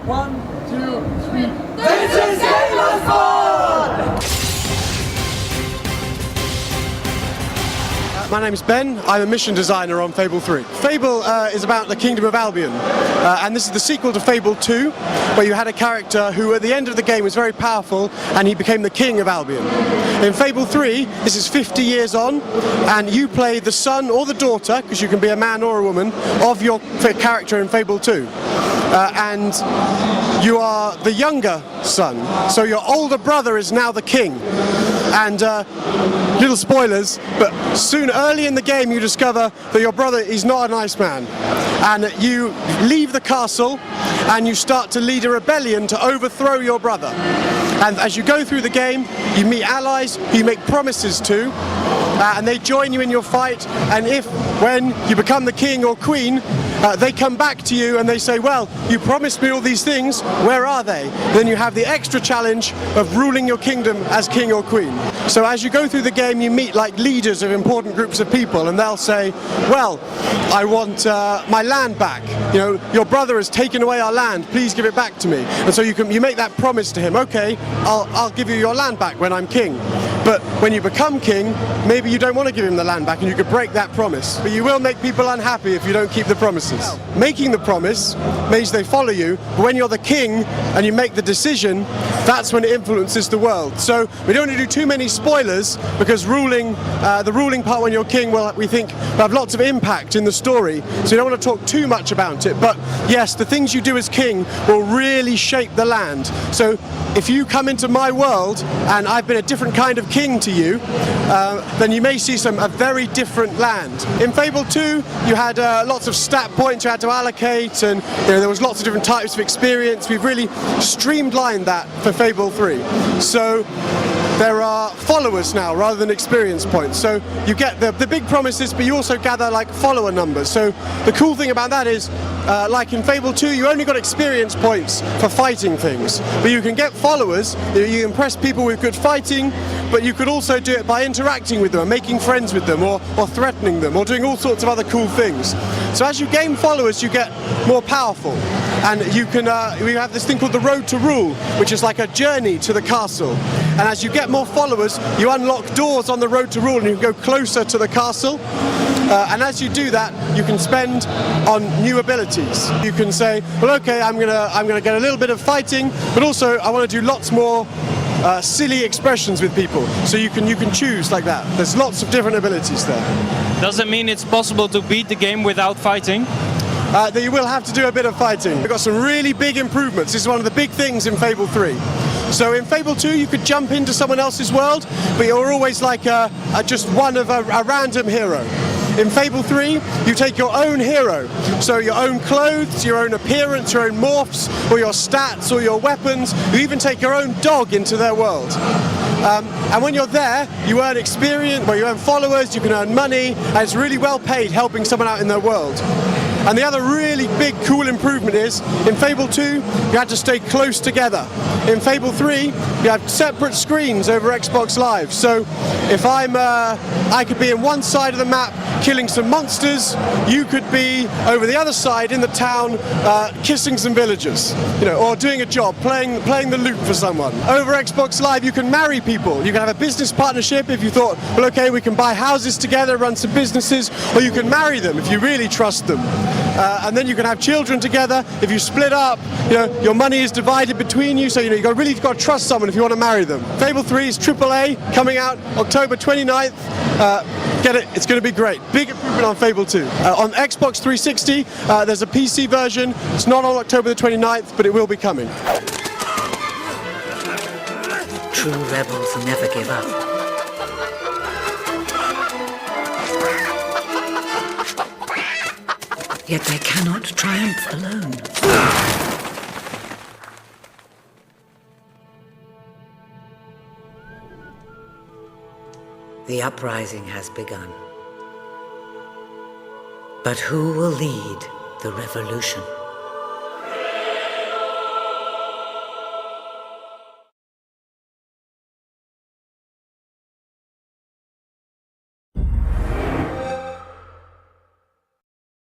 1, 2, 3. This is Fable! My name's Ben, I'm a mission designer on Fable 3. Fable is about the Kingdom of Albion, and this is the sequel to Fable 2, where you had a character who at the end of the game was very powerful, and he became the King of Albion. In Fable 3, this is 50 years on, and you play the son or the daughter, because you can be a man or a woman, of your character in Fable 2. And you are the younger son, so your older brother is now the king. And little spoilers, but soon, early in the game, you discover that your brother is not a nice man. And you leave the castle and you start to lead a rebellion to overthrow your brother. And as you go through the game, you meet allies who you make promises to, and they join you in your fight. And when you become the king or queen, they come back to you and they say, well, you promised me all these things, where are they? Then you have the extra challenge of ruling your kingdom as king or queen. So as you go through the game, you meet like leaders of important groups of people, and they'll say, well, I want my land back. You know, your brother has taken away our land, please give it back to me. And so you make that promise to him, okay, I'll give you your land back when I'm king. But when you become king, maybe you don't want to give him the land back and you could break that promise. But you will make people unhappy if you don't keep the promises. Making the promise means they follow you, but when you're the king and you make the decision, that's when it influences the world. So we don't want to do too many spoilers, because the ruling part when you're king will, we think, have lots of impact in the story. So you don't want to talk too much about it. But yes, the things you do as king will really shape the land. So if you come into my world and I've been a different kind of king to you, then you may see a very different land. In Fable 2, you had lots of stat points you had to allocate, and there was lots of different types of experience. We've really streamlined that for Fable 3. So there are followers now rather than experience points. So you get the big promises, but you also gather like follower numbers. So the cool thing about that is, like in Fable 2, you only got experience points for fighting things, but you can get followers. You impress people with good fighting, but you could also do it by interacting with them and making friends with them, or threatening them, or doing all sorts of other cool things. So as you gain followers, you get more powerful, and you can we have this thing called the Road to Rule, which is like a journey to the castle. And as you get more followers, you unlock doors on the Road to Rule, and you can go closer to the castle. And as you do that, you can spend on new abilities. You can say, well, okay, I'm gonna get a little bit of fighting, but also I want to do lots more silly expressions with people. So you can choose like that. There's lots of different abilities there. Does it mean it's possible to beat the game without fighting? That you will have to do a bit of fighting. We've got some really big improvements. This is one of the big things in Fable 3. So in Fable 2, you could jump into someone else's world, but you're always like just one of a random hero. In Fable 3, you take your own hero, so your own clothes, your own appearance, your own morphs, or your stats, or your weapons. You even take your own dog into their world. And when you're there, you earn experience, well, you earn followers, you can earn money, and it's really well paid helping someone out in their world. And the other really big, cool improvement is, in Fable 2, you had to stay close together. In Fable 3, you have separate screens over Xbox Live. So if I could be in one side of the map killing some monsters, you could be over the other side in the town kissing some villagers, or doing a job, playing the lute for someone. Over Xbox Live, you can marry people. You can have a business partnership if you thought, well, okay, we can buy houses together, run some businesses, or you can marry them if you really trust them. And then you can have children together. If you split up, your money is divided between you, so you've really got to trust someone if you want to marry them. Fable 3 is AAA, coming out October 29th. Get it, it's going to be great. Big improvement on Fable 2. On Xbox 360, there's a PC version. It's not on October the 29th, but it will be coming. True rebels never give up. Yet they cannot triumph alone. The uprising has begun. But who will lead the revolution?